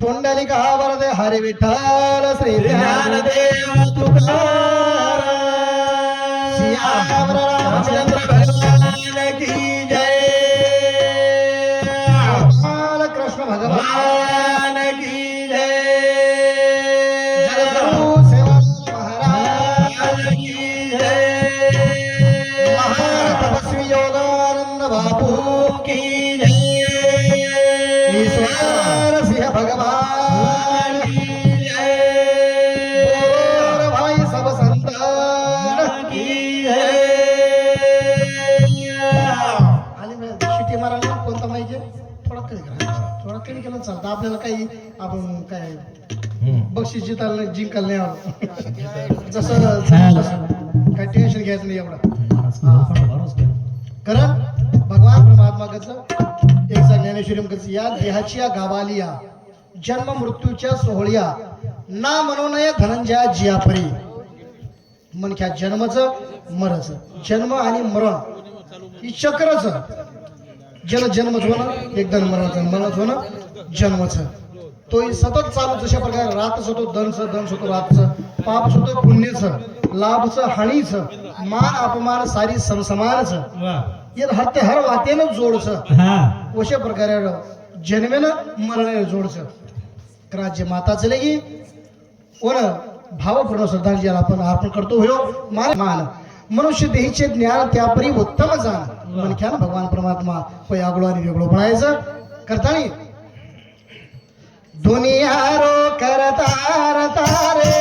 पुंडलिका वरदे हरि विठ्ठल श्री ज्ञानदेव तुकाराम सियावर रामचंद्र भगवान की जय बाल कृष्ण भगवान की जय जगद्गुरु सेवा महाराज की जय महान तपस्वी योगानंद बापू की जय ईश्वर सिंह भगवान की जय बोल भाई सब संतान की जय आली मी शिटी मारायला कोणता माहिती थोडा कमी केलं चालतं आपल्याला काही आपण काय बक्षीस जितायला जिंकायला नाही आवडत जसं काय टेन्शन घ्यायचं नाही एवढं कारण भगवान परमात्मा कसं एक ज्ञानेश्वरी कसं या देहाची या गावालिया जन्म मृत्यूच्या सोहळ्या ना म्हणू नये धनंजया जियापरी मनख्या जन्मच मरच जन्म आणि मरण ही चक्रच जन जन्मच होणं एकदा मरणच होणं जन्मच तो सतत चालूच अशा प्रकारे रातच होतो दंस होतो रातचं पापच होतो पुण्यच लाभच हानीच मान अपमान सारी समसमानच ये हत्या हर वातेनं जोडच अशा प्रकारे जन्मेनं मरणाने जोडच राज्य माता चलेगी कोण भावपूर्ण श्रद्धांजली आपण अर्पण करतो हो मान मनुष्य देहीचे ज्ञान त्यापरी उत्तम जाण मनख्यान भगवान परमात्मा होय आगळो आणि वेगळो बनायचं करतानी दुनिया रो करतार तारे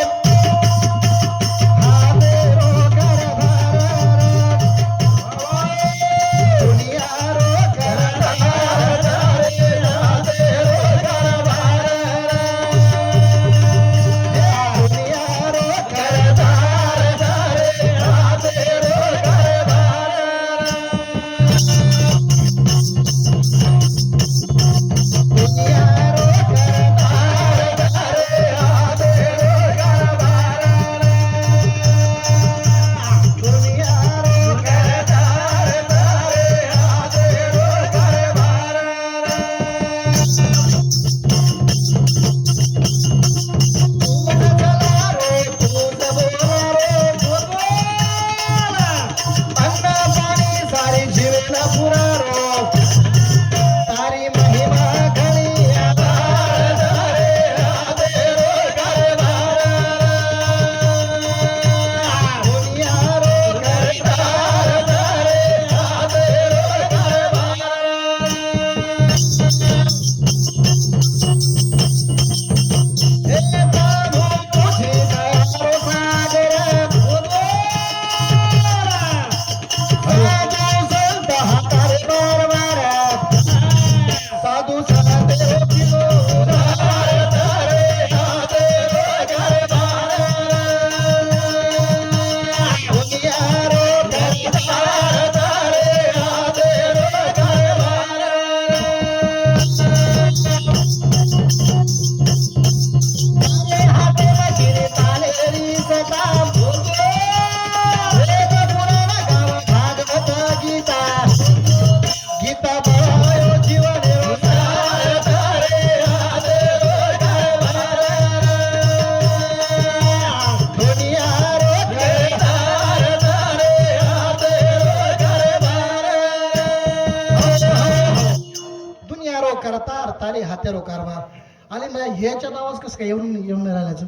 करतार तारे हात्यारो कारभार आणि मला ह्याच्यात आवाज कसं काय येऊन येऊन नाही राहिल्याचं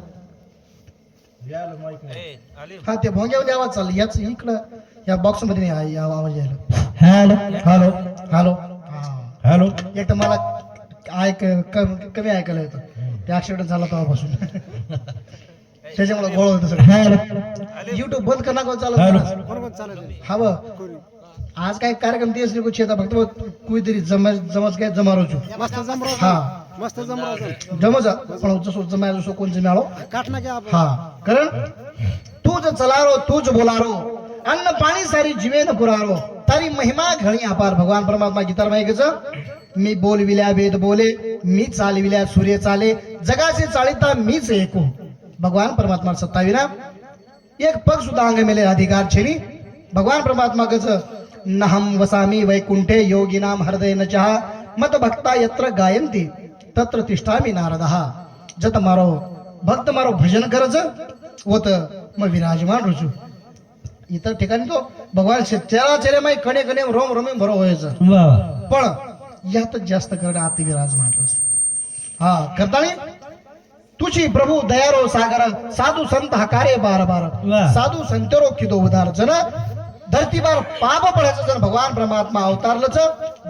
हा ते भोंग्यामध्ये आवाज चालला याच इकडं या बॉक्स मध्ये नाही आवाज यायला हॅलो हॅलो हॅलो हॅलो एक तर मला कमी ऐकायला येतं ते ऍक्सिडेंट झाला तेव्हापासून त्याच्यामुळे गोळ होतं सगळं युट्यूब बंद करणार चालत हवं आज काय कार्यक्रम तेच नाही कुछ येता फक्त कोणीतरी जमच काय जमारो छु हा मस्त जमरो जमज पण जसो जमाय जसो कोण जमालो काटना क्या हा कारण तूच चलारो तूच बोलारो अन्न पाणी सारी जीवे न पुरारो तारी महिमा घणी अपार भगवान परमात्मा गीता माहितीच मी बोलविल्या वेद बोले मी चालविल्या सूर्य चाले जगाचे चालिता मीच ऐकू भगवान परमात्मा सत्ताविना एक पग सुद्धा अंग मेले अधिकार छेनी भगवान परमात्मा कस नहम वसामी वैकुंठे योगिनां हृदय न चहा मत भक्ता यत्र गायंती तत्र तिष्ठामी नारदः. जत मारो भक्त मारो भजन करज होत मग विराजमान रुजू. इतर ठिकाणी तो भगवान चेहरा माई कणे कणे रोम रोमी भरो व्हायचं वा पण यातच जास्त करणे आती विराजमान रस. हा करताळी तुझी प्रभू दयारो सागर साधू संत हकारे बार बार वाह. साधू संतरो किदो उदार जन धरती बार पाप पडायचं जन भगवान परमात्मा अवतारलच.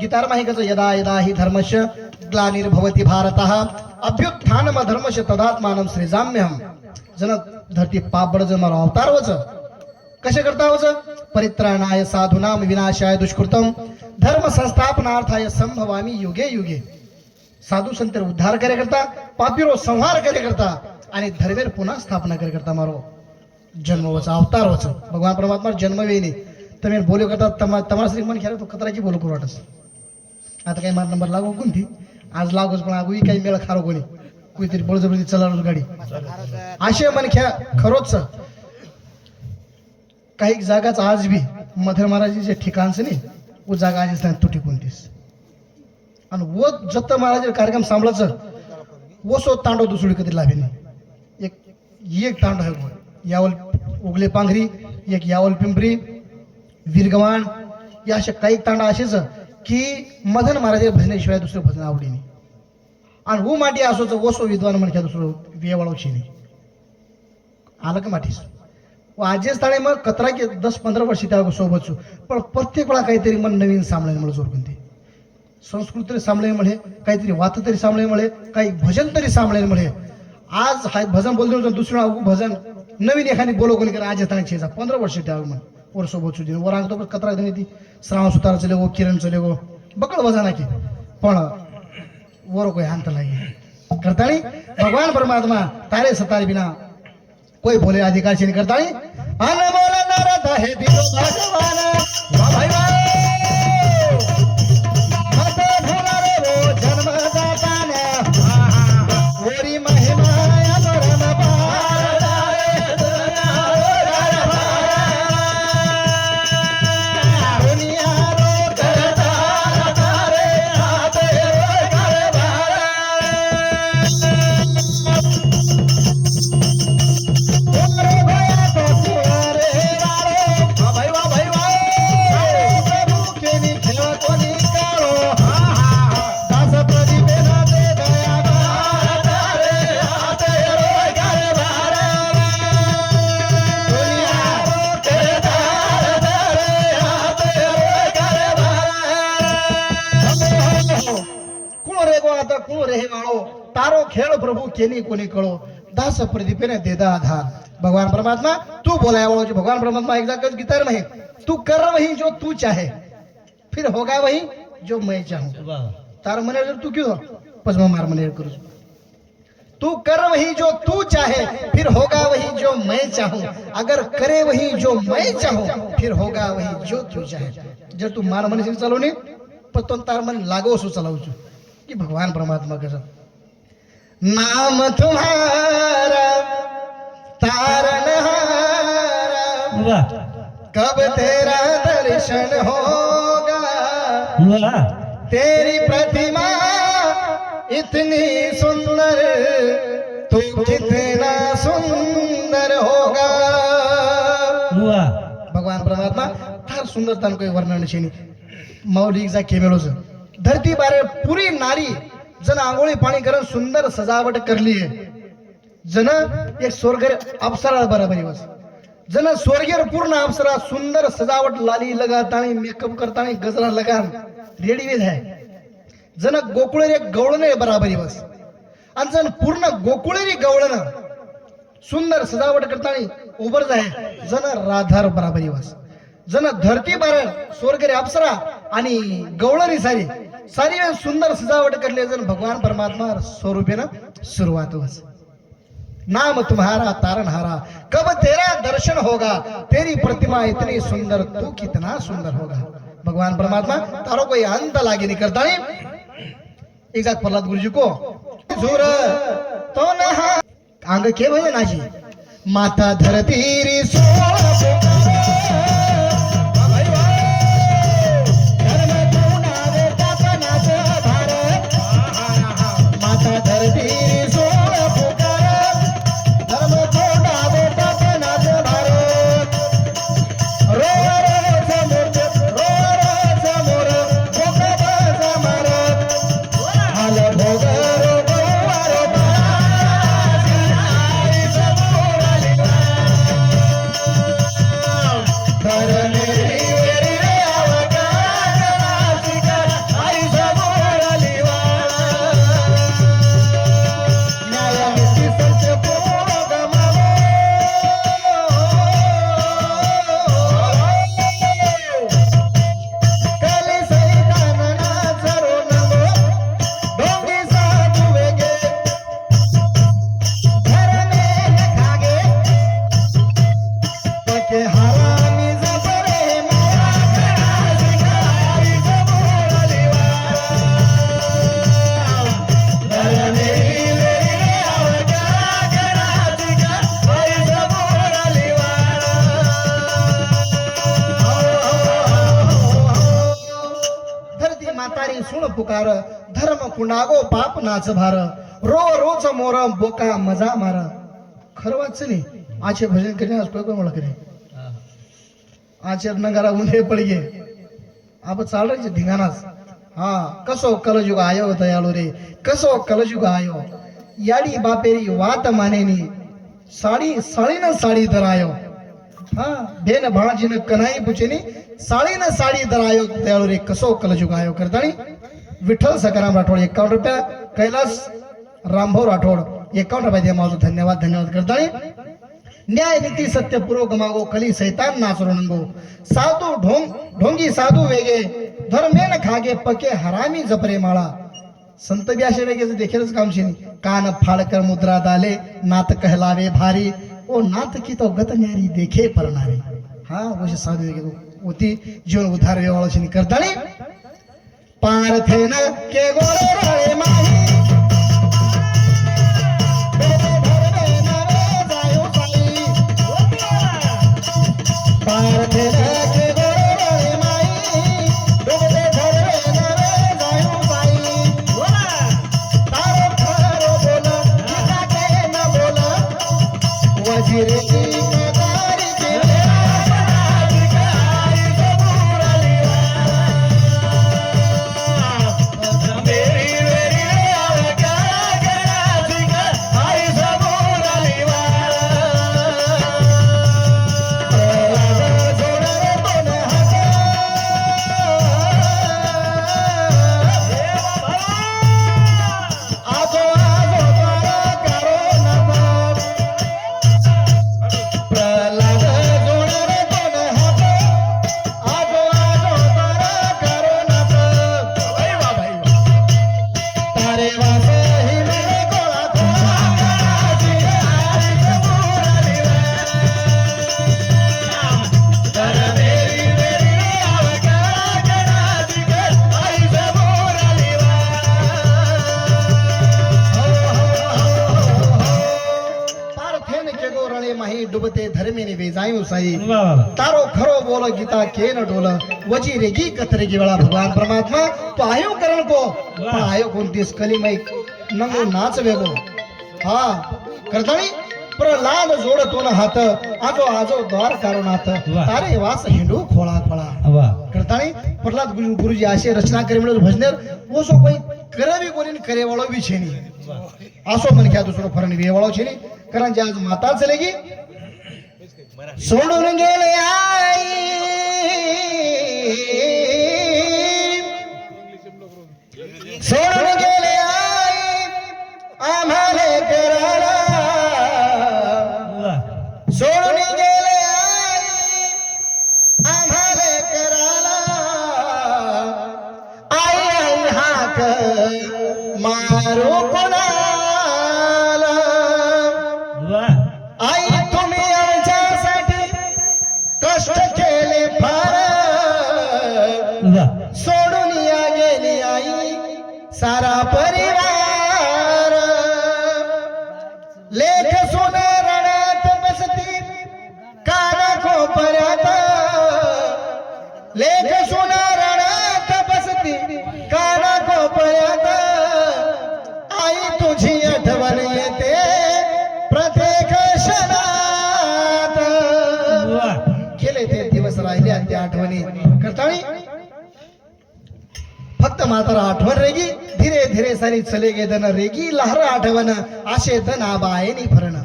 गीतार माहिकच यदा यदा हि धर्मस्य ग्लानिर्भवति भारतः अभ्युत्थानम धर्मस्य तदात्मानं सृजाम्यहम. जन धरती पाप बड जन मारो अवतार वच कसे करता वच परित्राणाय साधूनाम विनाशाय दुष्कृतम धर्म संस्थापनार्थाय संभवामी युगे युगे. साधू संत उद्धार करे करता पापीरो संहार करे करता आणि धर्मेर पुन्हा स्थापना करे करता मारो जन्म वचा अवतार वच. भगवान परमात्मा जन्म वेळी तुम्ही बोलू करता तुम्हाला श्री मन खेळ तो कतराची बोलू करू वाटस. आता काही माझा नंबर लागू कोणती आज लागूच पण आगू काही मेळ खारो कोणी कुठेतरी बळजबरी चलावलं गाडी असे मन खेळ खरोच. काही जागाच आज बी मधर महाराजीचे ठिकाणचं नाही वो जागा आजच नाही तुटी कोणतीस. आणि वो जत महाराज कार्यक्रम सांभाळायचं वो सो तांडव दुसरी कधी लाभे नाही. एक तांडव आहे यावल उगले पांघरी एक यावल पिंपरी वीरगवाण या अशा काही तांडा असेच की मदन महाराज भजनेशिवाय दुसरं भजन आवडी नाही. आणि वो माटी असोच ओसो विद्वान म्हणख्या दुसरं वेवाळोची नाही आलं का माठीस आजेच ताणे मग कतरा की 10-15 वर्षी त्या सोबत पण प्रत्येक वेळा काहीतरी मन नवीन सामळे मला जोर कोणते संस्कृत तरी सामळे म्हणे काहीतरी वात तरी सामळे म्हणे काही भजन तरी सामळे म्हणे. आज हा भजन बोलतो दुसरा भजन नवीन एखादी बोलो कोणी करा आज ताणे 15 वर्ष त्या मग वर सोबत सुधी वर अंगतो कतरा देणे ती श्रावण सुतार चले गो किरण चले गो बकळ वजा नाकी पण वर कोई हांत लागे करताळी. भगवान परमात्मा तारे सतार बिना कोई बोले अधिकार से नहीं करता नहीं. अनमोल नारद है दिलो भगवान वाह भाई वाह मत भूला रे वो जन्म दाता ने ओरी महिमा अमरन पार दुनिया रो करता तारे आते करे भार. तारो खेळ प्रभू केली कोणी कळो दास प्रदीपेने देदा आधार. भगवान परमात्मा तू बोलाया वालों भगवान परमात्मा एक जाकर गीता में तू कर वही जो तू चाहे फिर होगा वही जो मैं चाहूं. तार मने तू क्यों पद्म मार मने करू तू कर वही जो तू चाहे फिर होगा वही जो मैं चाहूं. अगर करे वही जो मैं चाहूं फिर होगा वही जो तू चाहे. जर तू मार मने से चलो नहीं पण तो तार मन लागो सो चलाऊ कि भगवान परमात्मा कसं नाम तुम्हारा तारनहारा कब तेरा दर्शन होगा तेरी प्रतिमा इतनी सुंदर तू कितना सुंदर होगा. भगवान परमात्मा फार सुंदरता कोई वर्णन शेनी मौलिक जा केमेलोज धरती बारे पुरी नारी जन आंघोळी पाणी करून सुंदर सजावट करली आहे. जन एक स्वर्ग अप्सरा बराबरी बस जन स्वर्गीय पूर्ण अप्सरा सुंदर सजावट लाली लगातानी मेकअप करतानी गजरा लगान रेडी वेज है. जन गोकुळे गवळणे बराबरी बस आणि जन पूर्ण गोकुळेरी गवळण सुंदर सजावट करतानी उबर जाय जन राधार बराबरी बस. जन धरती बार स्वर्ग अप्सरा आणि गवळणी सारी सारी सुंदर सजावट करले जन भगवान परमात्मा स्वरूपे ना सुरुवात बस. नाम तुम्हारा तारनहारा कब तेरा दर्शन होगा तेरी प्रतिमा इतनी सुंदर तू कितना सुंदर होगा. भगवान परमात्मा तारो कोई अंत लागे नहीं करता नहीं. एक जात प्रहलाद गुरुजी को जोर तो नहा आंग के भजे नाजी माता धरती री सो म्हातारी सुण पुकार धर्म कुंडागो पाप नाच भार रो रोज मोर बोका मजा मार खरं वाच नाही आचे भजन करी आज कोण मला करे आचे नगरा उन्हे पडगे आप चालायचे धिंगाणाच हा कसो कलयुग आयो दयाळू रे कसो कलयुग आयो याडी बापेरी वात मानेनी साडी साळीनं साडी धरायो हा बेन भाणाजीनं कन्हाई पुचेनी साळीनं साडी धरायो दयाळू रे कसो कलयुग आयो करतानी विठ्ठल सकाराम राठोड 51 रुपया कैलास रामभाऊ राठोड 51 रुपया दे माझं धन्यवाद करतानी न्याय नीती सत्य पुरो गमागो कली सैतान नाचरो नंगो साधू ढोंगी साधू वेगे धर्मेन खागे पके हरामी जपरे माळा संत बी अशा वेगेच देखीलच काम शेनी कान फाडकर मुद्रा दाले नात कहलावे भारी ओ नात की तो गत न्यारी देखे परनारे हा वश साधू वेगे होती जीवन उद्धार वेवाळा शेनी करतानी पारथेन के गोरे रळे माही डुबते धर्मेने वेजायु साई तारो खरो बोल गीता के न डोल वजी रेगी कतरे की वेळा भगवान परमात्मा तो आयो करण को आयो कोणतीस कलीमय नंगो नाच वेगो हा करतानी प्रलाद जोडतो न हात आजो आजो द्वार कारो नाथ तारे वास हिंडू खोळा खोळा करतानी प्रलाद गुरुजी असे रचना करे म्हणून भजनेर वो सो कोई करे भी कोणी करे वाळो भी छेनी आसो मन क्या दुसरो फरण वेवाळो छेनी कारण जे आज माता चलेगी सोडून गेले आई सोडून गेले आई आम्हाला कराला सोडून गेले आई आम्हाला कराला आई आई हाक मारो कोणाला आई तुम्ही आमच्यासाठी कष्ट केले फार सोडून या गेली आई सारा परिवार लेख सोने रणात बसती काना कोपऱ्यात लेख सोना रणात बसती काना कोपऱ्यात आई तुझी आठवण येते प्रत्येक क्षणात गेले ते दिवस राहिले त्या आठवणी करताळी फक्त मात्र आठवण रेगी धीरे धीरे सारी चले गे दन रेगी लहर आठवण आशे तन आबायनी फरण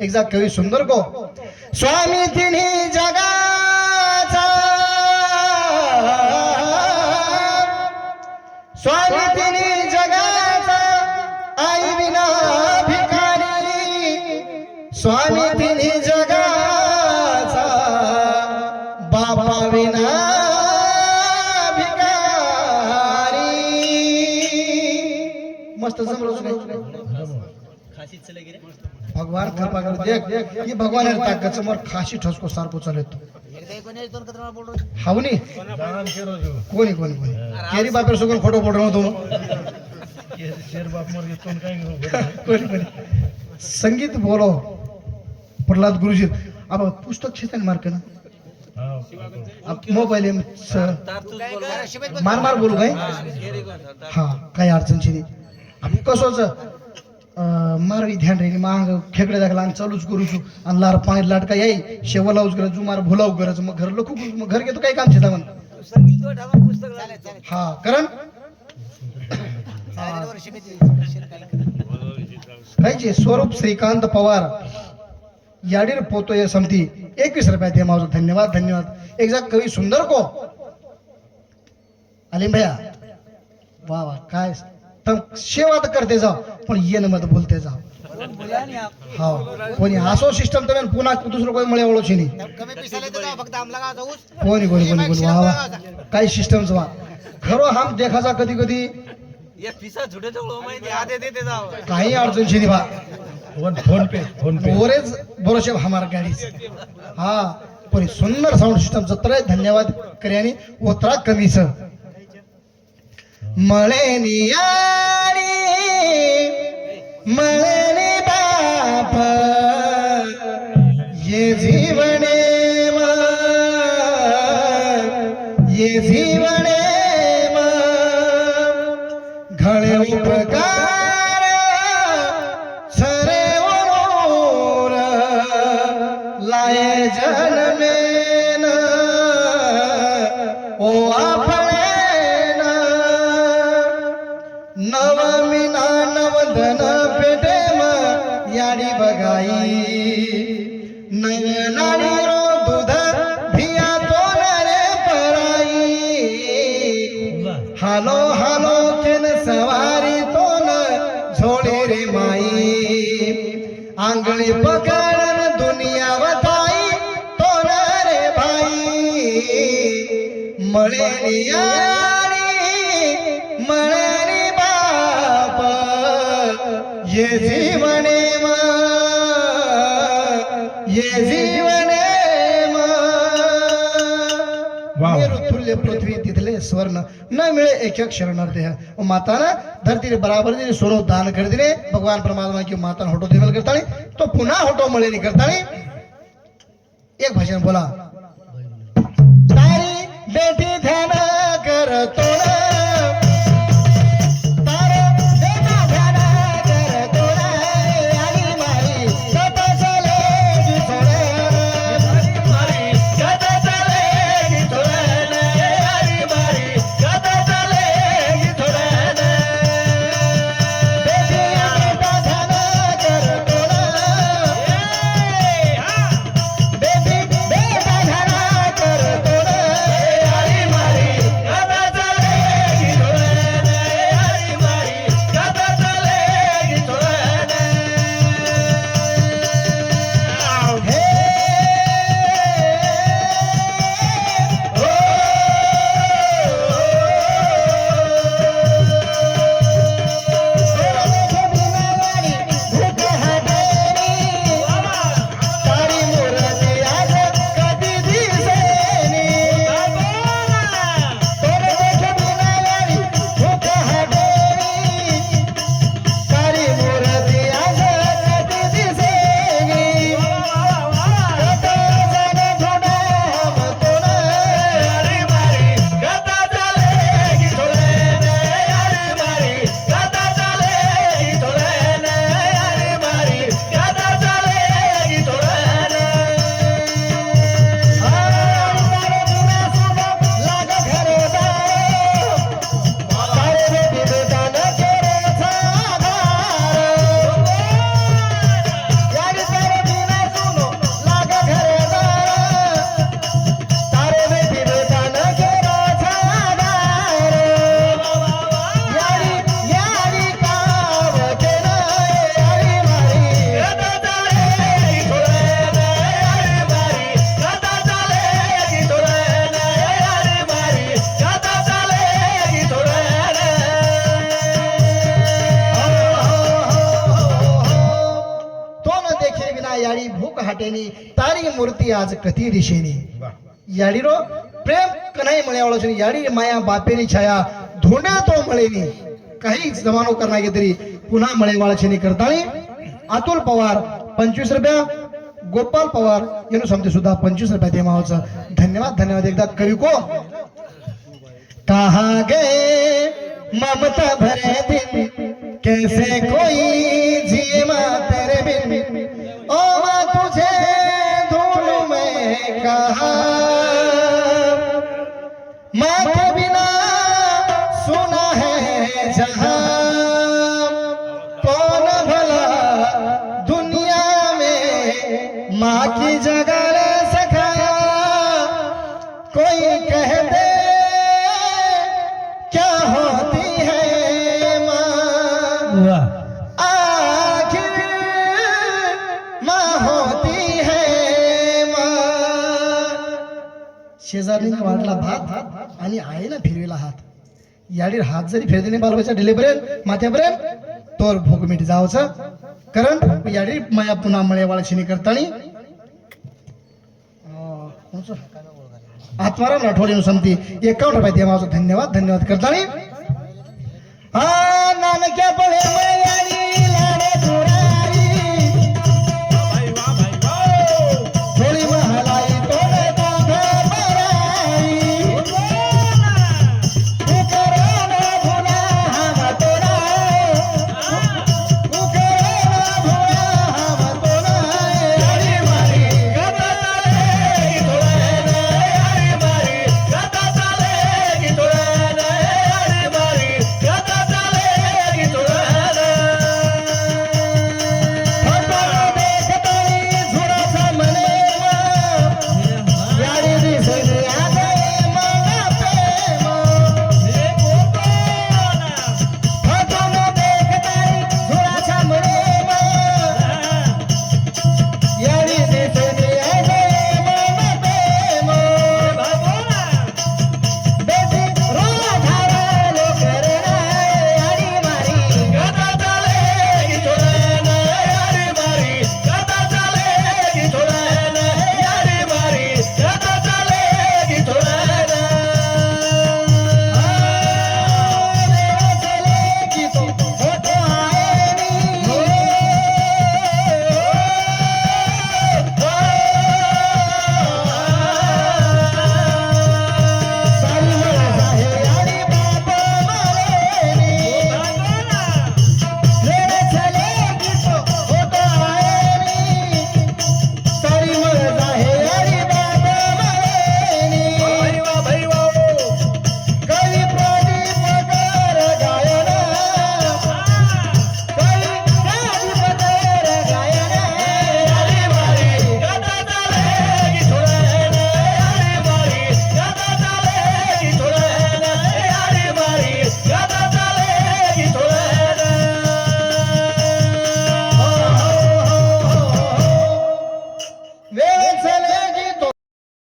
एकदा कवी सुंदर को स्वामी तिन्ही जगाचा स्वामी तिन्ही जगाचा आई विना भिकारी स्वामी तिन्ही जगाचा बाबा विना मस्त भगवान कृपा कर देख ये भगवान ताकत समोर खाशी ठसको सारखो चालतो हावनी कोणी कोणी कोणी केरी बापेर सगळं खोटो फोटो नव्हतो शेर बाप मर कोणी कोणी संगीत बोलो प्रल्हाद गुरुजी अब पुस्तक छेतन मार्क ना मोबाईल मार मार बोलू काय हा काही अडचणची नाही आपण कसोच मारवी ध्यान रे मांग खेकडे दाखला आणि चालूच करू शू आणि लार पाणी लाटका याई शेवा लावूच करत जू मार भुलाव करत मग घर लोक मग घर घेतो काही काम शेता म्हण हा कारण कायचे स्वरूप श्रीकांत पवार याडीर पोतो समती 21 रुपया दे माझं धन्यवाद धन्यवाद एक जा कवी सुंदर को अलीम भैया वाह वाह काय तम सेवा तर करते जाओ पण ये मत बोलते जाओ हा कोणी असो सिस्टम तर पुन्हा दुसरं कोणी मळे ओळखी नाही कोणी कोणी कोणी कोणी वाह वाह काय सिस्टमच वा खरो हम देखा जा कधी कधी काही अडचणशी नाही बा फोन पे ओरेज भरोसे हमार गाडी हा पण सुंदर साऊंड सिस्टम जत्र धन्यवाद कर्यानी ओतरा कमीच मळेनी मळेनी बाप ये जीवने ये जीवने घळे उपकार सरे वरोर लाये जनमेन ओ आपणेन नवमिना नवधन पेटेम याडी बगाई नयनाडी रो दूध भिया तो नरे पराई हालो हालो केन सवारी तो न झोळे रे माई आंगळी पकडन दुनिया वताई तो न रे भाई मळेनी मळेनी बाप ये जीवने ये जीवने तुल्य पृथ्वी तिथले स्वर्ण न मिले एक एक शरणार्थी है माता ना धरती रे बराबर दे सोनो दान कर दिने भगवान परमात्मा की माता होटो देवल करतानी तो पुन्हा होटो मळे नहीं करतानी एक भजन बोला तारी बेटी ध्यान कर तोड़ा हाटेनी तारी मूर्ती आज कथी दिशेनी याडी रो प्रेम कन्हई मळ्यावळो छे याडी माया बापेरी छाया धोंड्या तो मळेनी काही जमानो करना के तरी पुन्हा मळेवाळ छेनी करताळी अतुल पवार 25 रुपया गोपाल पवार यांनी समते सुद्धा 25 रुपये दे मावचं धन्यवाद धन्यवाद एकदा कवी को कहा गए ममता भरे दिन कैसे कोई जिए माँ तेरे बिन ओ माँ तुझे ढूंढूं मैं कहाँ माँ के बिना सुना है जहां कौन भला दुनिया में माँ की जगह ले सका कोई कह दे क्या होती है माँ आखिर माँ होती है माँ शेजारीने वाढला भात आणि आईला फिरविला हात याडीर हात जरी फिरते नाही बालवाच्या ढिलेपर्यंत माथ्यापर्यंत तोर भोग मिट जावचं कारण याडीर माया पुन्हा मळे वाळशिनी करतानी आत्माराम राठोड समती 51 रुपये देवाचं धन्यवाद धन्यवाद करतानी नानक्या पळे